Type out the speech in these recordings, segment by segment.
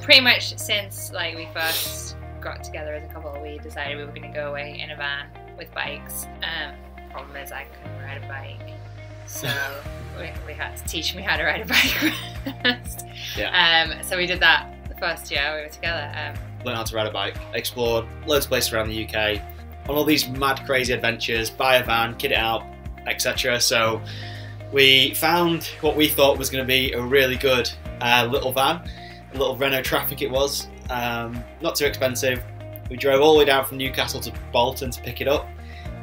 pretty much since like we first got together as a couple, we decided we were going to go away in a van with bikes. Problem is I couldn't ride a bike, so we had to teach me how to ride a bike first. Yeah. So we did that the first year we were together. Learned how to ride a bike, explored loads of places around the UK, on all these mad crazy adventures, buy a van, kit it out, etc. So we found what we thought was going to be a really good little van, a little Renault Traffic it was, not too expensive. We drove all the way down from Newcastle to Bolton to pick it up,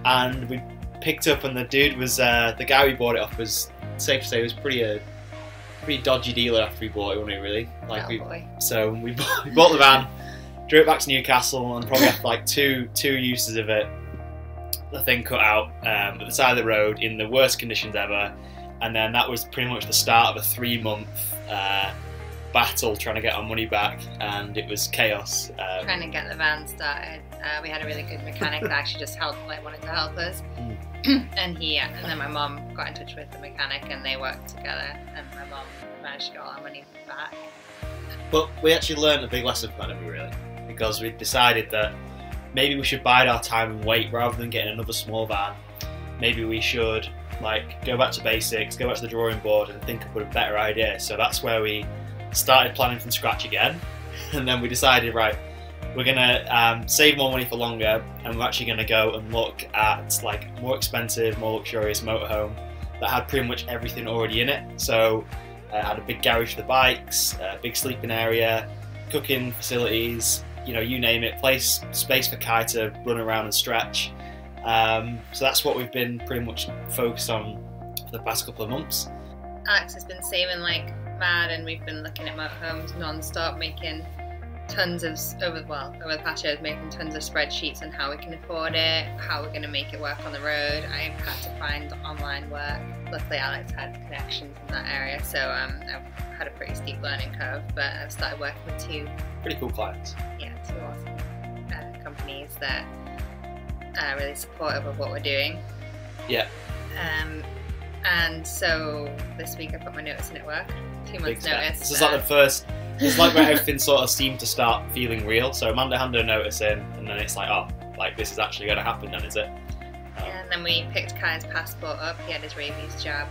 and we picked up, and the dude was, the guy we bought it off was, safe to say, was pretty dodgy dealer after we bought it, wasn't he, really? Like so we bought the van, drove it back to Newcastle, and probably after like two uses of it, the thing cut out at the side of the road in the worst conditions ever. And then that was pretty much the start of a 3-month battle trying to get our money back, and it was chaos. Trying to get the van started. We had a really good mechanic that actually just wanted to help us. And then my mum got in touch with the mechanic, and they worked together, and my mum managed to get all our money back. But we actually learned a big lesson from that, really, because we decided that maybe we should bide our time and wait rather than getting another small van. Maybe we should like go back to basics, go back to the drawing board, and think up with a better idea. So that's where we started planning from scratch again, and then we decided, right, we're gonna save more money for longer, and we're actually gonna go and look at like more expensive, more luxurious motorhome that had pretty much everything already in it. So had a big garage for the bikes, a big sleeping area, cooking facilities, you know, you name it, space for Kai to run around and stretch. So that's what we've been pretty much focused on for the past couple of months. Alex has been saving like mad, and we've been looking at motorhomes non-stop, making tons of over the past years, making tons of spreadsheets on how we can afford it, how we're going to make it work on the road. I've had to find online work. Luckily Alex had connections in that area, so I've had a pretty steep learning curve, but I've started working with two pretty cool clients. Yeah, two awesome companies that are really supportive of what we're doing. Yeah. And so this week I put my notice in at work. 2 months notice. This is like the first. It's like where everything sort of seemed to start feeling real. So Amanda handed a notice in, and then it's like, oh, like this is actually going to happen then, is it? Yeah, and then we picked Kai's passport up. He had his rabies jab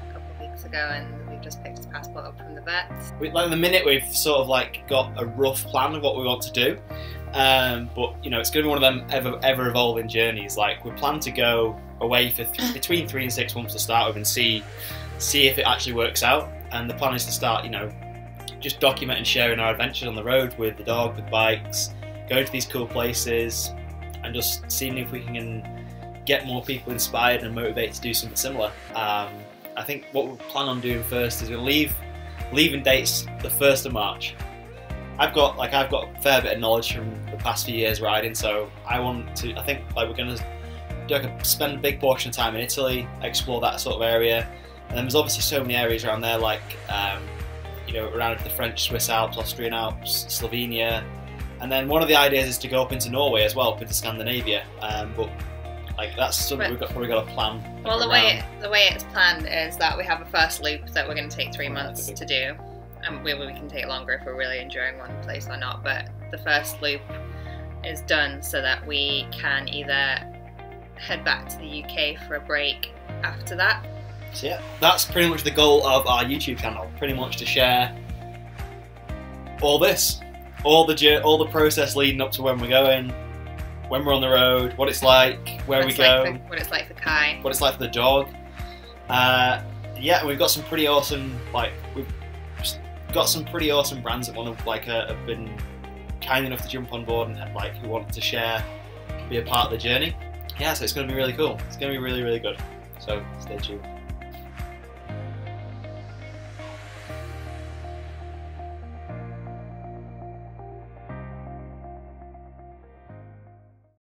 a couple of weeks ago, and we've just picked his passport up from the vets. Like the minute we've sort of like got a rough plan of what we want to do, but you know, it's going to be one of them ever evolving journeys. Like we plan to go away for between 3 and 6 months to start with, and see if it actually works out. And the plan is to start, you know, just documenting and sharing our adventures on the road with the dog, with bikes, going to these cool places, and just seeing if we can get more people inspired and motivated to do something similar. I think what we plan on doing first is we'll leaving dates the 1st of March. I've got a fair bit of knowledge from the past few years riding, so I think we're gonna spend a big portion of time in Italy, explore that sort of area. And then there's obviously so many areas around there, like you know, around the French, Swiss Alps, Austrian Alps, Slovenia, and then one of the ideas is to go up into Norway as well, up into Scandinavia. But like that's something we've probably got to plan. Well, the way it's planned is that we have a first loop that we're going to take 3 months to do, and we can take longer if we're really enjoying one place or not. But the first loop is done so that we can either head back to the UK for a break after that. So yeah, that's pretty much the goal of our YouTube channel. Pretty much to share all this, all the process leading up to when we're going, when we're on the road, what it's like, where we go, what it's like for Kai, what it's like for the dog. Yeah, we've got some pretty awesome brands that want to have been kind enough to jump on board and who want to share, be a part of the journey. Yeah, so it's going to be really cool. It's going to be really, really good. So stay tuned.